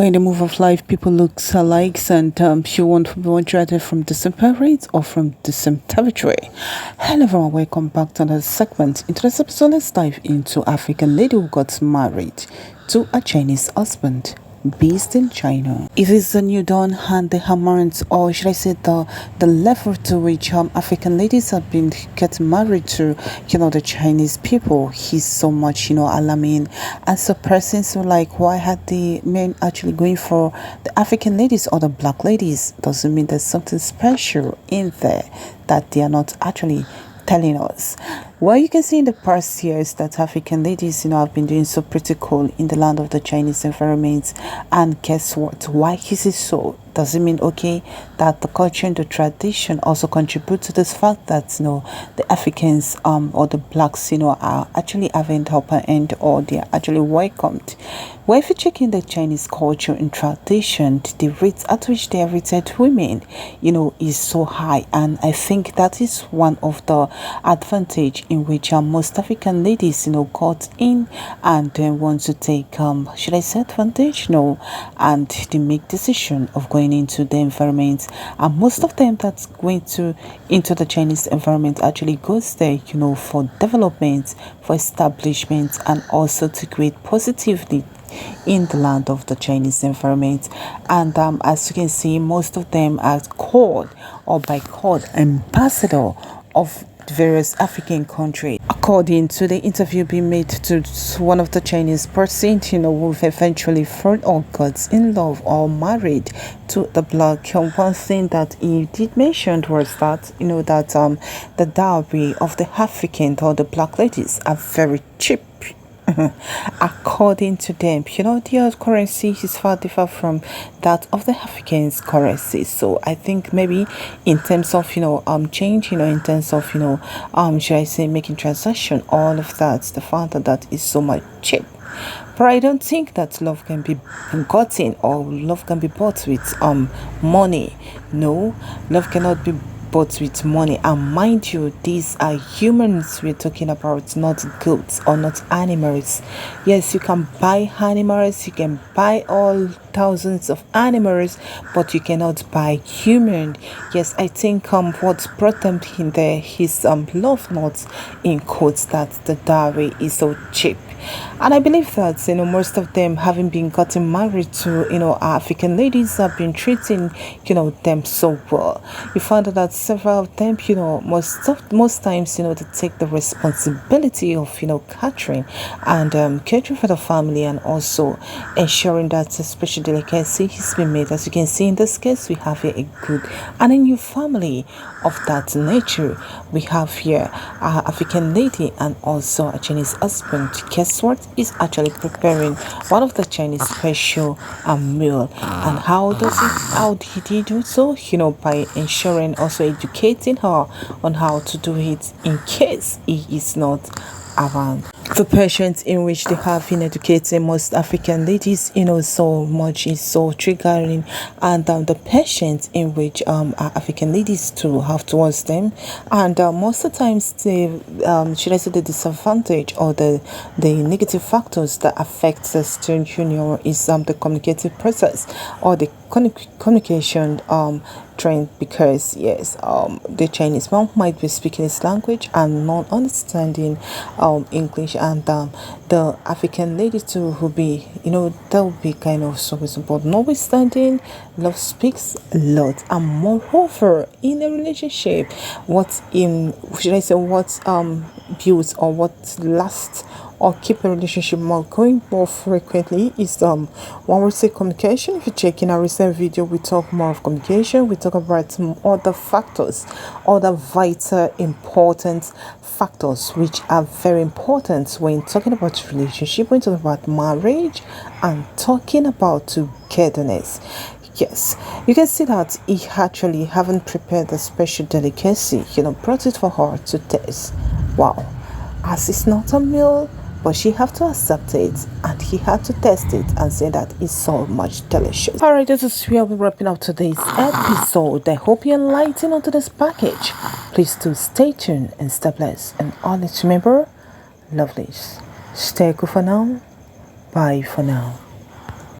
In the move of life, people look alike, and you want to be graduated from the same parents or from the same territory. Hello, everyone. Welcome back to another segment. In today's episode, let's dive into African lady who got married to a Chinese husband based in China. It is the new dawn and the amount, or should I say the level to which African ladies have been getting married to, the Chinese people is so much, alarming and suppressing. So like, why had the men actually going for the African ladies or the black ladies? Doesn't mean there's something special in there that they are not actually telling us. Well, you can see in the past years that African ladies, have been doing so pretty cool in the land of the Chinese environment. And guess what? Why is it so? Does it mean, okay, that the culture and the tradition also contribute to this fact that, the Africans or the blacks, are actually having the upper end, or they are actually welcomed? Well, if you check in the Chinese culture and tradition, the rate at which they are rated women, is so high. And I think that is one of the advantage in which most African ladies, got in and want to take, should I say advantage? No. And they make decision of going into the environment, and most of them that's going into the Chinese environment actually goes there, for development, for establishment, and also to create positively in the land of the Chinese environment. And as you can see, most of them are called or by called ambassador of various African countries. According to the interview being made to one of the Chinese person, who eventually found or got in love or married to the black, one thing that he did mention was that, that the dowry of the African or the black ladies are very cheap. According to them, their currency is far different from that of the Africans' currency. So I think maybe in terms of change, in terms of should I say making transaction, all of that, the fact that is so much cheap. But I don't think that love can be gotten or love can be bought with money. No, love cannot be bought with money. And mind you, these are humans we're talking about, not goats or not animals. Yes, you can buy animals, you can buy all thousands of animals, but you cannot buy human. Yes, I think what brought them in there is love, not in quotes, that the dowry is so cheap. And I believe that most of them, having been gotten married to African ladies, have been treating them so well. You find out that several of them, most times they take the responsibility of catering and catering for the family, and also ensuring that a special delicacy has been made. As you can see in this case, we have here a good and a new family of that nature. We have here an African lady and also a Chinese husband. Guess what? Is actually preparing one of the Chinese special meal. And how did he do so? By ensuring, also educating her on how to do it in case he is not around. The patience in which they have in educating most African ladies, so much is so triggering, and the patience in which African ladies to have towards them, and most of the times the should I say the disadvantage or the negative factors that affect the student union is the communicative process or the communication trend, because yes, the Chinese mom might be speaking his language and not understanding English, and the African lady too will be they'll be kind of so but notwithstanding, love speaks a lot. And moreover, in a relationship, what builds or what lasts or keep a relationship more going more frequently is one we say communication. If you check in our recent video, we talk more of communication. We talk about some other factors, other vital important factors which are very important when talking about relationship, when talking about marriage, and talking about togetherness. Yes, you can see that he actually haven't prepared a special delicacy, brought it for her to taste. Wow, as it's not a meal, but she have to accept it, and he had to test it and say that it's so much delicious. All right, this is where we're wrapping up today's episode. I hope you're enlightened onto this package. Please do stay tuned and stay blessed, and always remember, lovelies, stay cool for now. Bye for now.